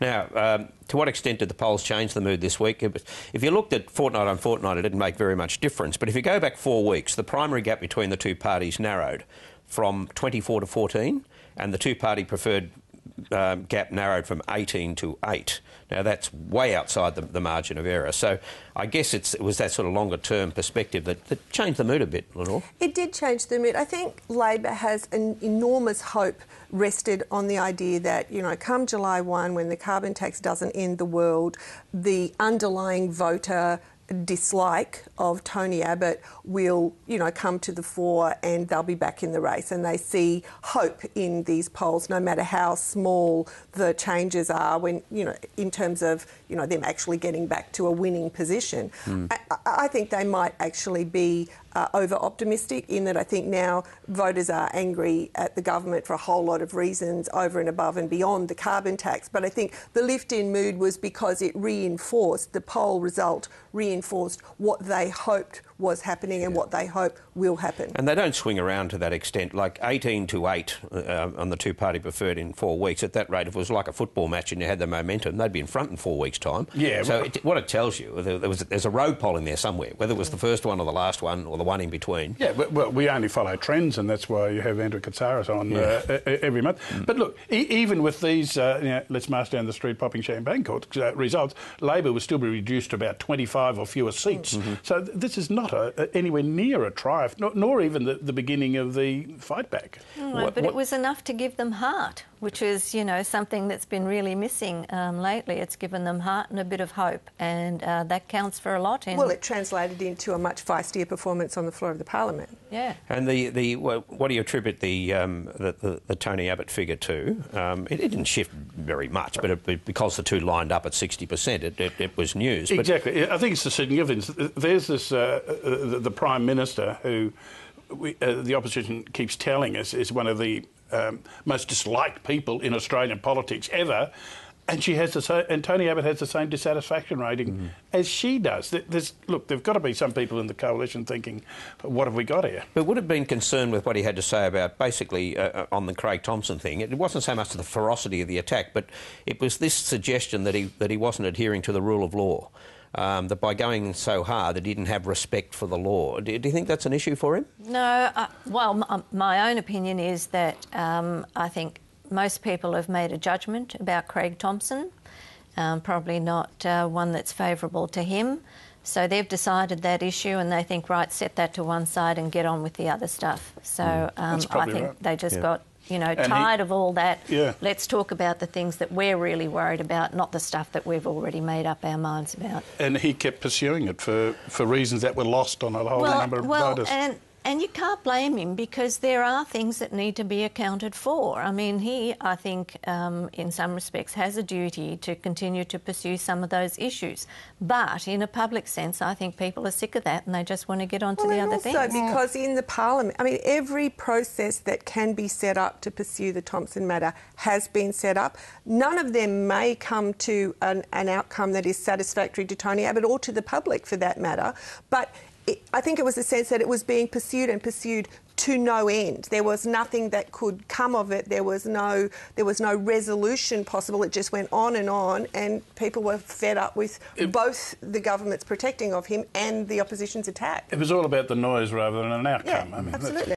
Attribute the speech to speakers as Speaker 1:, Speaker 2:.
Speaker 1: Now, to what extent did the polls change the mood this week? If you looked at fortnight on fortnight, it didn't make very much difference. But if you go back 4 weeks, the primary gap between the two parties narrowed from 24 to 14, and the two-party preferred gap narrowed from 18 to 8. Now, that's way outside the margin of error. So I guess it was that sort of longer-term perspective that changed the mood a bit, Lenore.
Speaker 2: It did change the mood. I think Labor has an enormous hope rested on the idea that, you know, come July 1, when the carbon tax doesn't end the world, the underlying voter dislike of Tony Abbott will, you know, come to the fore and they'll be back in the race, and they see hope in these polls, no matter how small the changes are, when, you know, in terms of, you know, them actually getting back to a winning position. I think they might actually be over-optimistic in that I think now voters are angry at the government for a whole lot of reasons over and above and beyond the carbon tax. But I think the lift in mood was because it reinforced, the poll result reinforced what they hoped was happening and what they hope will happen.
Speaker 1: And they don't swing around to that extent. Like 18 to 8 on the two-party preferred in 4 weeks. At that rate, if it was like a football match and you had the momentum, they'd be in front in 4 weeks' time. Yeah. So what it tells you, there's a road poll in there somewhere, whether it was the first one or the last one or the one in between.
Speaker 3: Yeah, well, we only follow trends, and that's why you have Andrew Katsaris on every month. But look, even with these, let's march down the street popping champagne corks results, Labor will still be reduced to about 25 or fewer seats. So this is not anywhere near a triumph, nor even the beginning of the fight back.
Speaker 4: But it was enough to give them heart, which is, you know, something that's been really missing lately. It's given them heart and a bit of hope, and that counts for a lot.
Speaker 2: Well, it translated into a much feistier performance on the floor of the Parliament.
Speaker 4: Yeah.
Speaker 1: And what do you attribute the Tony Abbott figure to? It didn't shift very much, but because the two lined up at 60%, it was news.
Speaker 3: Exactly. I think it's the significance. There's this the Prime Minister who the opposition keeps telling us is one of the most disliked people in Australian politics ever, and Tony Abbott has the same dissatisfaction rating as she does. Look, there've got to be some people in the coalition thinking, what have we got here?
Speaker 1: But would have been concerned with what he had to say about basically on the Craig Thomson thing. It wasn't so much the ferocity of the attack, but it was this suggestion that he wasn't adhering to the rule of law. That by going so hard that he didn't have respect for the law. Do you think that's an issue for him?
Speaker 4: No, my own opinion is that I think most people have made a judgment about Craig Thomson, probably not one that's favourable to him. So they've decided that issue and they think, right, set that to one side and get on with the other stuff. So I think they just got, you know, tired of all that. Let's talk about the things that we're really worried about, not the stuff that we've already made up our minds about.
Speaker 3: And he kept pursuing it for reasons that were lost on a whole number of voters.
Speaker 4: And you can't blame him, because there are things that need to be accounted for. I mean, he, I think, in some respects, has a duty to continue to pursue some of those issues. But in a public sense, I think people are sick of that and they just want to get on to the other things.
Speaker 2: Also because in the Parliament, I mean, every process that can be set up to pursue the Thomson matter has been set up. None of them may come to an outcome that is satisfactory to Tony Abbott or to the public, for that matter. But I think it was a sense that it was being pursued and pursued to no end. There was nothing that could come of it. There was no resolution possible. It just went on, and people were fed up with both the government's protecting of him and the opposition's attack.
Speaker 3: It was all about the noise rather than an outcome.
Speaker 2: Yeah, absolutely.